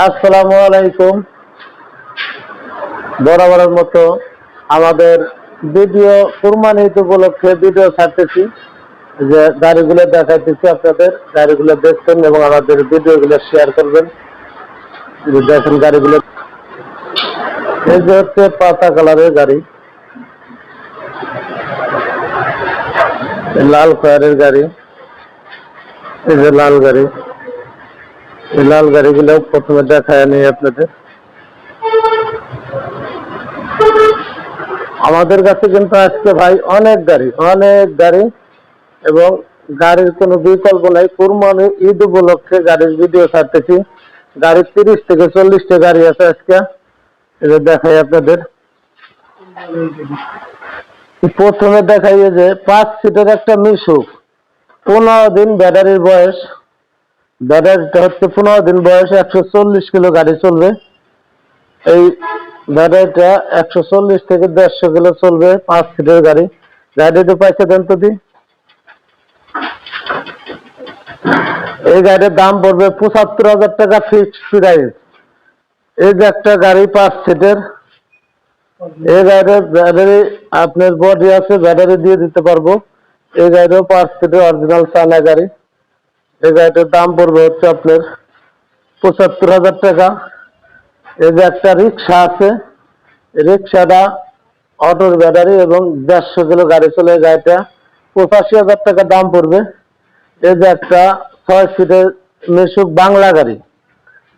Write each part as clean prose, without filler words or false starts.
আসসালামু আলাইকুম। বরাবরের মতো আমাদের ভিডিও কুরবানি ঈদ উপলক্ষে ভিডিও ছাড়তেছি, যে গাড়িগুলো দেখাইতেছি আপনাদের। গাড়িগুলো দেখবেন এবং আমাদের ভিডিওগুলো শেয়ার করবেন। যে দেখেন গাড়িগুলো, এই যে হচ্ছে পাতা কালারের গাড়ি, লাল কালারের গাড়ি, এই যে লাল গাড়ি। এই লাল গাড়িগুলো প্রথমে দেখায় নিই আপনাদের। আমাদের কাছে কিন্তু আজকে ভাই অনেক গাড়ি এবং গাড়ির কোনো বিকল্প নাই। কুরবানি ঈদ উপলক্ষে গাড়ির ভিডিও ছাড়তেছি। গাড়ির 30 থেকে 40টা গাড়ি আছে আজকে, এটা দেখাই আপনাদের। প্রথমে দেখাই যে 5 সিটের একটা মিশুক, 15 দিন ব্যাটারির বয়স। ব্যাটারিটা হচ্ছে 15 দিন বয়স, 140 কিলো গাড়ি চলবে। এই ব্যাটারিটা 140 থেকে 150 কিলো চলবে, 5 সিটের গাড়ি। গাড়িটা পয়সা দেন তো দি। এই গাড়ির দাম পড়বে 75,000 টাকা ফিক্সড প্রাইস। এই যে একটা গাড়ি 5 সিটের, এই গাড়ির ব্যাটারি আপনার বডি আছে, ব্যাটারি দিয়ে দিতে পারবো। এই গাড়িও 5 সিটের অরিজিনাল চায়না গাড়ি। এই গাড়িটার দাম পড়বে হচ্ছে আপনার 75,000 টাকা। এই যে একটা রিক্সা আছে, রিক্সাটা অটোর ব্যাটারি এবং 150 কিলো গাড়ি চলে, গাড়িটা 85,000 টাকা দাম পড়বে। এই যে একটা 6 সিটের মিশুক বাংলা গাড়ি,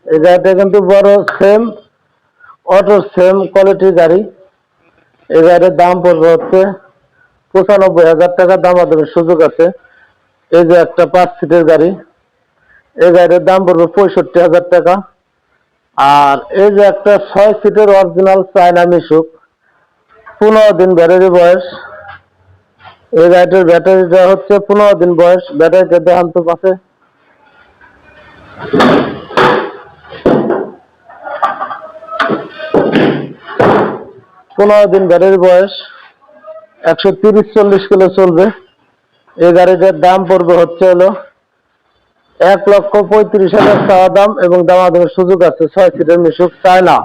এই গাড়িটা কিন্তু বড় সেম অটোর সেম কোয়ালিটির গাড়ি। এই গাড়ির দাম পড়বে হচ্ছে 95,000 টাকা, দামাদামির সুযোগ আছে। এই যে একটা 5 সিটের গাড়ি, এই গাড়ির দাম পড়বে 65,000 টাকা। আর এই যে একটা 6 সিটের অরিজিনাল চায়না মিশুক, 15 দিন ব্যাটারি বয়স। এই গাড়িটার ব্যাটারিটা হচ্ছে 15 দিন বয়স। ব্যাটারিটা দেখান তো পাশে। 15 দিন ব্যাটারি বয়স, 130-140 কিলো চলবে। এই গাড়িটার দাম পড়বে হচ্ছে হলো 1,35,000 চাওয়া দাম এবং দামাদামের সুযোগ আছে। 6 সিটের মিশুক চায়না।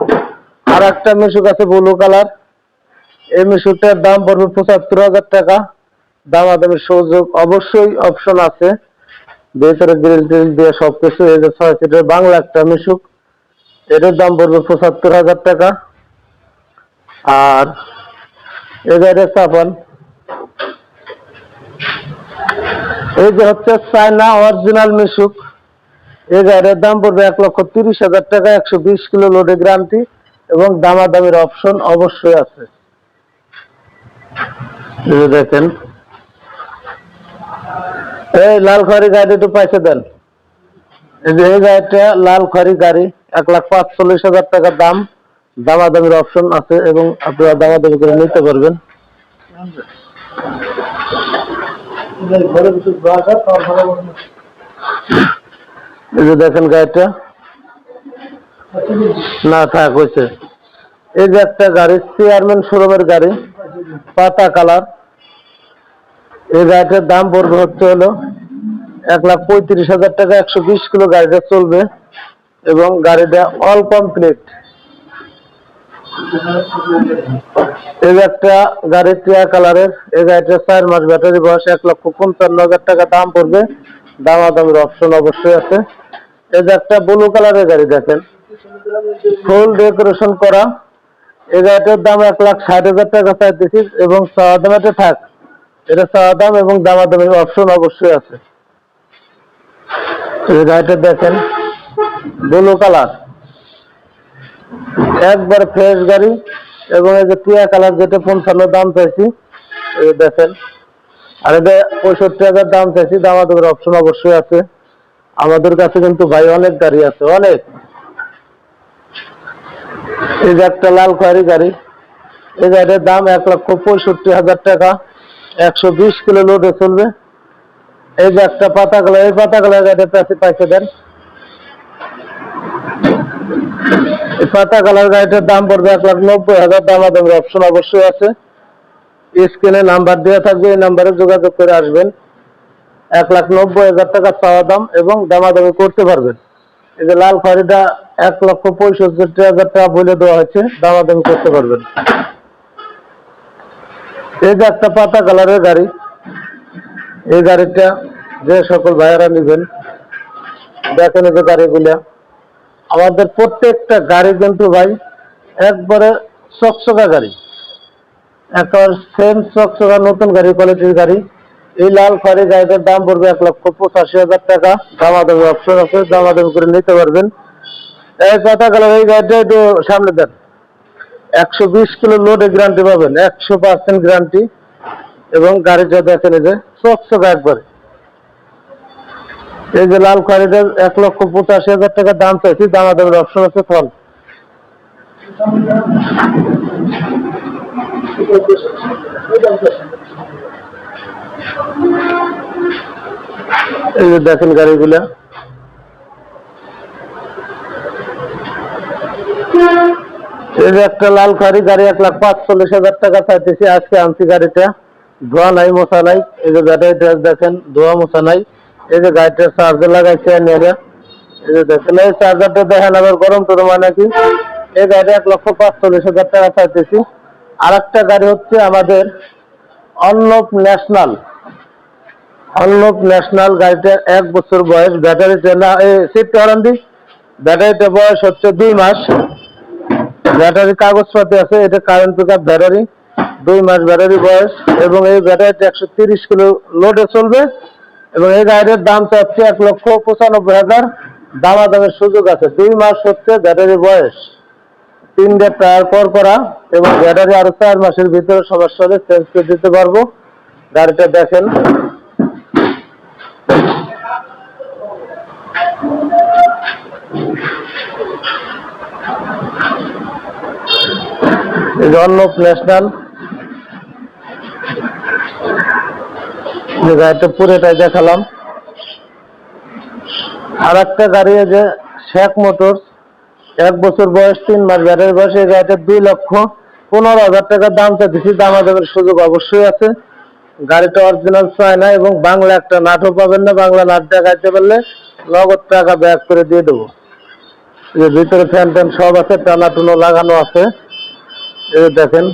আর একটা মিশুক আছে ব্লু কালার, এই মিশুকটার দাম পড়বে 75,000 টাকা, দামাদামের সুযোগ অবশ্যই অপশন আছে। ভেতরে গ্রিল টিল দিয়ে সবকিছু। এই যে 6 সিটের বাংলা একটা মিশুক, এটার দাম পড়বে 75,000 টাকা। আর এই গাড়িটা চাপান, এই যে হচ্ছে চায়না অরিজিনাল মিশুক, এই গাড়ির দাম পড়বে 1,30,000 টাকা, 120 কিলো লোডে গ্যারান্টি এবং দামাদামির অপশন অবশ্যই আছে। দেখেন এই লাল খড়ি গাড়ি একটু পয়সা দেন। এই যে এই গাড়িটা লাল খড়ি গাড়ি, 1,45,000 টাকা দাম, দামাদামির অপশন আছে এবং আপনারা দামাদামি করে নিতে পারবেন। এই যে দেখেন গাড়িটা না থাক হয়েছে। এই যে একটা গাড়ি চেয়ারম্যান শোরুমের গাড়ি, পাতা কালার। এই গাড়িটার দাম পড়বে হচ্ছে হলো 1,35,000 টাকা, 120 কিলো গাড়িটা চলবে এবং গাড়িটা অল কমপ্লিট। এই একটা গাড়ি টিয়া কালারের, এই গাড়িটা 4 মাস ব্যাটারি বয়স, 1,55,000 টাকা দাম পড়বে, দামাদামির অপশন অবশ্যই আছে। এই যে একটা ব্লু কালারের গাড়ি দেখেন, ফুল ডেকোরেশন করা। এই গাড়িটার দাম 1,60,000 টাকা চাইতেছি এবং চাওয়া দাম এটা থাক, এটা চাওয়া দাম এবং দামাদামির অপশন অবশ্যই আছে। এই গাড়িটা দেখেন ব্লু কালার, একবার ফ্রেশ গাড়ি এবং এই যে টিয়া কালার যেটা 55 দাম চাইছি, এই দেখেন। আর এটা 65,000 দাম চাইছি, দামাদামির অপশন অবশ্যই আছে। আমাদের কাছে কিন্তু ভাই অনেক গাড়ি আছে, অনেক। এই যে একটা লাল খয়েরি গাড়ি, এই গাড়ির দাম 1,65,000 টাকা, 120 কিলো লোডে চলবে। এই যে একটা পাতা কালার, এই পাতা কালার গাড়ির কাছে পয়সা দেন। এই পাতা কালার গাড়িটার দাম পড়বে 1,90,000, দামাদামির অপশন অবশ্যই আছে। স্ক্রিনে নাম্বার দেওয়া থাকবে, এই নাম্বারে যোগাযোগ করে আসবেন। 1,90,000 টাকা চাওয়া দাম এবং দামাদামি করতে পারবেন। এই যে লাল খয়েরিটা 1,65,000 টাকা বলে দেওয়া হয়েছে, দামাদামি করতে পারবেন। এই যে একটা পাতা কালারের গাড়ি, এই গাড়িটা যে সকল ভাইয়েরা নেবেন দেখেন, এই যে গাড়িগুলা আমাদের প্রত্যেকটা গাড়ি কিন্তু ভাই একবারে চকচকা গাড়ি, একেবারে সেম চকচকা নতুন গাড়ি, কোয়ালিটির গাড়ি। এই লাল খয়েরি গাড়িটার দাম পড়বে 1,85,000 টাকা, দামাদামি অপশন আছে, দামাদামি করে নিতে পারবেন। এই পাতা কালার এই গাড়িটা একটু সামনে দেন, 120 কিলো লোডে গ্যারান্টি পাবেন, 100% গ্যারান্টি। এবং গাড়িটা দেখেন এই যে চকচকা একবারে। এই যে লাল খয়েরিটার 1,85,000 টাকা দাম চাইছি, দামাদামির অপশন আছে। ফল এই যে দেখেন গাড়িগুলা, এই যে একটা লাল খয়েরি গাড়ি 1,45,000 টাকা চাইতেছি। আজকে আনছি গাড়িটা, ধোয়া নাই মোছা নাই। এই যে ব্যাটারিটা দেখেন, ধোয়া মোছা নাই। এই যে গাড়িটা চার্জার লাগাইছে নেড়ে, এই যে দেখেন এই চার্জারটা দেখেন আবার গরম টরম হয় নাকি। এই গাড়িটা 1,45,000 টাকা চাইতেছি। আর একটা গাড়ি হচ্ছে আমাদের অর্ণব ন্যাশনাল, অর্ণব ন্যাশনাল গাড়িটা 1 বছর বয়স, ব্যাটারিটা না সিটটা হরান দি, ব্যাটারিটা বয়স হচ্ছে 2 মাস, ব্যাটারি কাগজপাতি আছে, এটা কারেন্ট পিকআপ ব্যাটারি, 2 মাস ব্যাটারি বয়স। এবং এই ব্যাটারিটা 130 কিলো লোডে চলবে। এবং এই গাড়ির দাম চাচ্ছে 1,95,000, দামাদামের সুযোগ আছে। 2 মাস হচ্ছে ব্যাটারি বয়স, 3টে টায়ার পর করা, এবং ব্যাটারি আরো 4 মাসের ভিতরে সমস্যা হলে চেঞ্জ করে দিতে পারবো। গাড়িটা দেখেন, এই অর্ণব ন্যাশনাল, যে গাড়িটা পুরোটাই দেখালাম। আর একটা গাড়ি যে শেখ মোটরস, 1 বছর বয়স, 3 মাস ব্যাটারি বয়স, এই গাড়িটা 2,15,000 টাকা দাম চাইছি, দামাদামের সুযোগ অবশ্যই আছে। গাড়িটা অরিজিনাল চায়না এবং বাংলা একটা নাটও পাবেন না, বাংলা নাট দেখাইতে পারলে নগদ টাকা ব্যাক করে দিয়ে দেবো। এই ভিতরে ফ্যান ট্যান সব আছে, টানা টুনো লাগানো আছে। এই দেখেন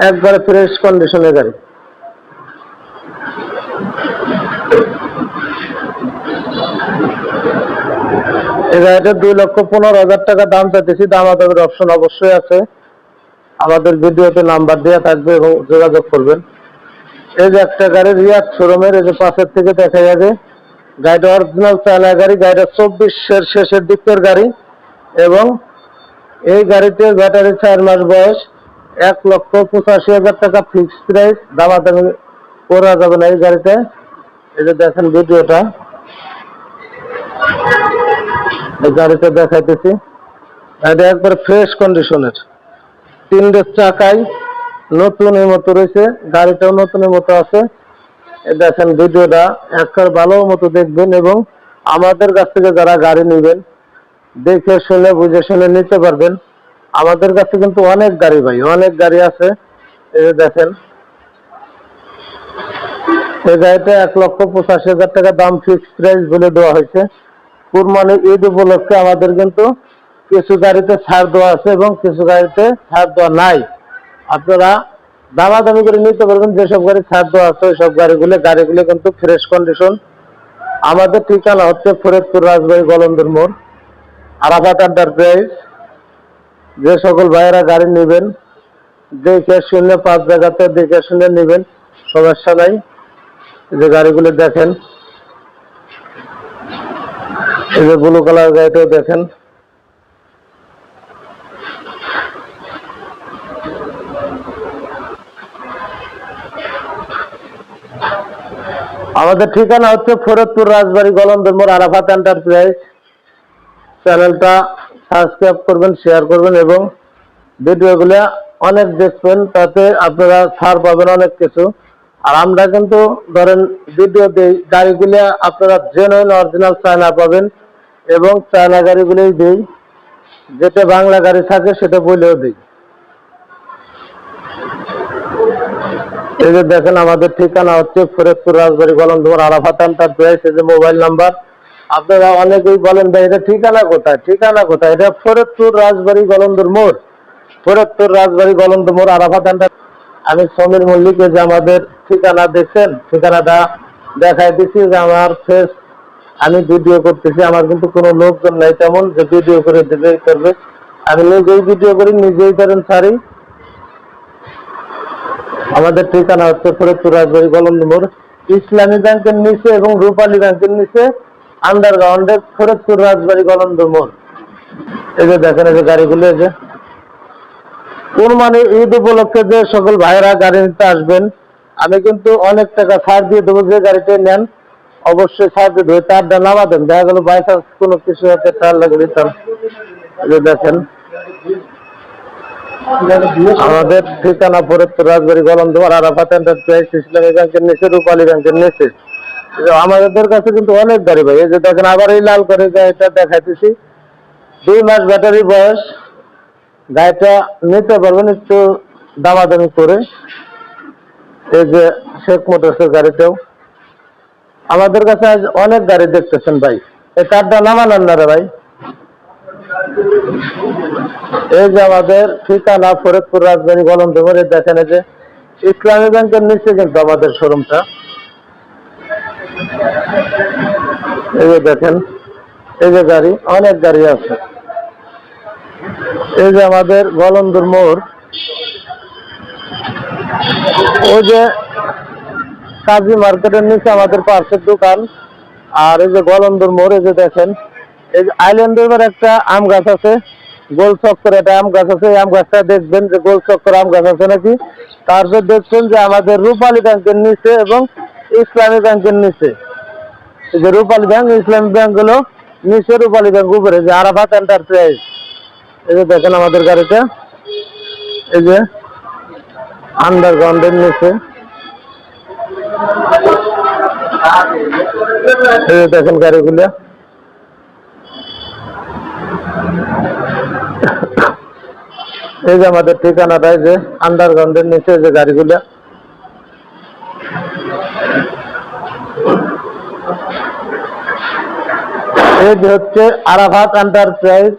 একবারে ফ্রেশ কন্ডিশনের গাড়ি। এই গাড়িটা 2,15,000 টাকা দাম চাইতেছি, দামাদামের অপশন অবশ্যই আছে। আমাদের ভিডিওতে নাম্বার দেওয়া থাকবে এবং যোগাযোগ করবেন। এই যে একটা গাড়ি রিয়াদ শোরুমের, এই যে পাশের থেকে দেখা যাবে, গাড়িটা অরিজিনাল চায়না গাড়ি, গাড়িটা 24-এর শেষের দিকের গাড়ি। এবং এই গাড়িতে ব্যাটারি 4 মাস বয়স, 1,85,000 টাকা ফিক্সড প্রাইস, দামাদামি করা যাবে না এই গাড়িতে। এই যে দেখেন ভিডিওটা, এই গাড়িটা দেখাইতেছি। এটা একবার ফ্রেশ কন্ডিশনের, 3টে চাকাই নতুনের মতো রয়েছে, গাড়িটাও নতুনের মতো আছে। দেখেন ভিডিওটা একবার ভালো মতো দেখবেন। এবং আমাদের কাছ থেকে যারা গাড়ি নেবেন দেখে শুনে বুঝে শুনে নিতে পারবেন। আমাদের কাছে কিন্তু অনেক গাড়ি ভাই, অনেক গাড়ি আছে। এই যে দেখেন এই গাড়িটা 1,85,000 টাকা দাম ফিক্সড প্রাইস বলে দেওয়া হয়েছে। কুরবানি ঈদ উপলক্ষে আমাদের কিন্তু কিছু গাড়িতে ছাড় দেওয়া আছে এবং কিছু গাড়িতে ছাড় দেওয়া নাই। আপনারা দামাদামি করে নিতে পারবেন। যেসব গাড়ি ছাড় দেওয়া আছে ওই সব গাড়িগুলো কিন্তু ফ্রেশ কন্ডিশন। আমাদের ঠিকানা হচ্ছে ফরিদপুর রাজবাড়ী গলন্দর মোড়, আরাফাত এন্টারপ্রাইজ। যে সকল ভাইয়েরা গাড়ি নেবেন দেখে শুনে 5 জায়গাতে দেখে শুনে নেবেন, সমস্যা নাই। যে গাড়িগুলো দেখেন, এই যে ব্লু কালার গাড়িটাও দেখেন। আমাদের ঠিকানা হচ্ছে ফরিদপুর রাজবাড়ী গলন্দর মোড়, আরাফাত এন্টারপ্রাইজ। চ্যানেলটা সাবস্ক্রাইব করবেন, শেয়ার করবেন এবং ভিডিওগুলো অনেক দেখবেন, তাতে আপনারা ছাড় পাবেন অনেক কিছু। আর আমরা কিন্তু ধরেন ভিডিও দিই, গাড়িগুলো আপনারা জেনুইন অরিজিনাল চায়না পাবেন এবং চায়না গাড়িগুলোই দিই, যেটা বাংলা গাড়ি থাকে সেটা বলেও দিই। এই যে দেখেন আমাদের ঠিকানা হচ্ছে ফরিদপুর রাজবাড়ী গলন্দর মোড়, আরাফাত এন্টারপ্রাইজ। এই যে মোবাইল নাম্বার আপনারা অনেকেই বলেন ভাই এটা ঠিকানা কোথায়? ঠিকানা কোথায়? এটা ফরিদপুর রাজবাড়ী গলন্দর মোড়। ফরিদপুর রাজবাড়ী গলন্দর মোড় আরাফাত এন্টার। আমি সমীর মল্লিক, যে আমাদের ঠিকানা দেখছেন, ঠিকানাটা দেখাই দিচ্ছি যে আমার ফেস, আমি ভিডিও করতেছি, আমার কিন্তু কোনো লোকজন নাই তেমন যে ভিডিও করে দেবে করবে। আমি নিজেই ভিডিও করি, নিজেই করেন ছাড়ি। আমাদের ঠিকানা হচ্ছে ফরিদপুর রাজবাড়ী গলন্দর মোড়, ইসলামী ব্যাংকের নিচে এবং রূপালী ব্যাংকের নিচে আন্ডারগ্রাউন্ডে ফরিদপুর রাজবাড়ী গলন্দর মোড়। এই যে দেখেন, এই যে গাড়িগুলো, এই যে কুরবানি ঈদ উপলক্ষে যে সকল ভাইরা গাড়ি নিতে আসবেন, আমি কিন্তু অনেক টাকা ছাড় দিয়ে দেবো। যে গাড়িটা নেন অবশ্যই ছাড় দিয়ে দেবো। তারটা নামা দেন, দেখা গেল বাই চান্স কোনো কিছু হতে তার লাগে দিতাম। এই যে দেখেন, আমাদের ঠিকানা ফরিদপুর রাজবাড়ী গলন্দর আরাফাত এন্টারপ্রাইজ, ইসলামী ব্যাংকের নিচে, রূপালী ব্যাংকের নিচে। আমাদের কাছে কিন্তু অনেক গাড়ি ভাই। এই যে দেখেন, আবার এই লাল করে গাড়িটা দেখাইতেছি, 2 মাস ব্যাটারি বয়স। গাড়িটা নিতে পারবেন একটু দামাদামি করে। এই যে শেখ মোটরসের গাড়িটাও আমাদের কাছে আজ অনেক গাড়ি দেখতেছেন ভাই। এই কারটা নামালেন না রে ভাই। এই যে আমাদের ঠিকানা ফরিদপুর রাজবাড়ী গলন্দর মোড়। দেখেন, এই যে ইসলামী ব্যাংকের নিচে কিন্তু আমাদের শোরুমটা। এই যে দেখেন, এই যে গাড়ি, অনেক গাড়ি আছে। এই যে আমাদের গলন্দর মোড়, ওই যে কাজী মার্কেটের নিচে আমাদের পার্সের দোকান। আর এই যে গলন্দর মোড়, এই যে দেখেন, এই যে আইল্যান্ডের একটা আম গাছ আছে, গোল চক্কর একটা আম গাছ আছে। এই আম গাছটা দেখবেন যে গোল চক্কর আম গাছ আছে নাকি। তারপর দেখছেন যে আমাদের রূপালী ব্যাংকের নিচে এবং ইসলামী ব্যাংকের নিচে। এই যে রূপালী ব্যাংক, ইসলামী ব্যাংক গুলো নিচে, রূপালী ব্যাংক উপরে, যে আরাফাত এন্টারপ্রাইজ। এই যে দেখেন আমাদের গাড়িটা, এই যে আন্ডারগ্রাউন্ডের নিচে। এই যে দেখেন গাড়িগুলো, এই যে আমাদের ঠিকানাটা, এই যে আন্ডারগ্রাউন্ডের নিচে যে গাড়িগুলো। এই যে হচ্ছে আরাফাত এন্টারপ্রাইজ,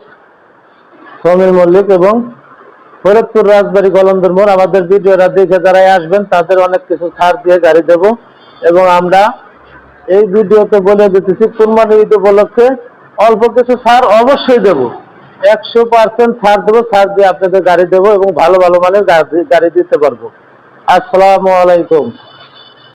সমীর মল্লিক এবং ফরিদপুর রাজবাড়ী গলন্দর মোড়। আমাদের ভিডিওটা দেখে যারাই আসবেন তাদের অনেক কিছু ছাড় দিয়ে গাড়ি দেবো। এবং আমরা এই ভিডিওতে বলে দিতেছি, কুরবানি ঈদ উপলক্ষে অল্প কিছু ছাড় অবশ্যই দেবো, 100% ছাড় দেবো। ছাড় দিয়ে আপনাদের গাড়ি দেবো এবং ভালো ভালো মানের গাড়ি দিতে পারবো। আসসালামু আলাইকুম।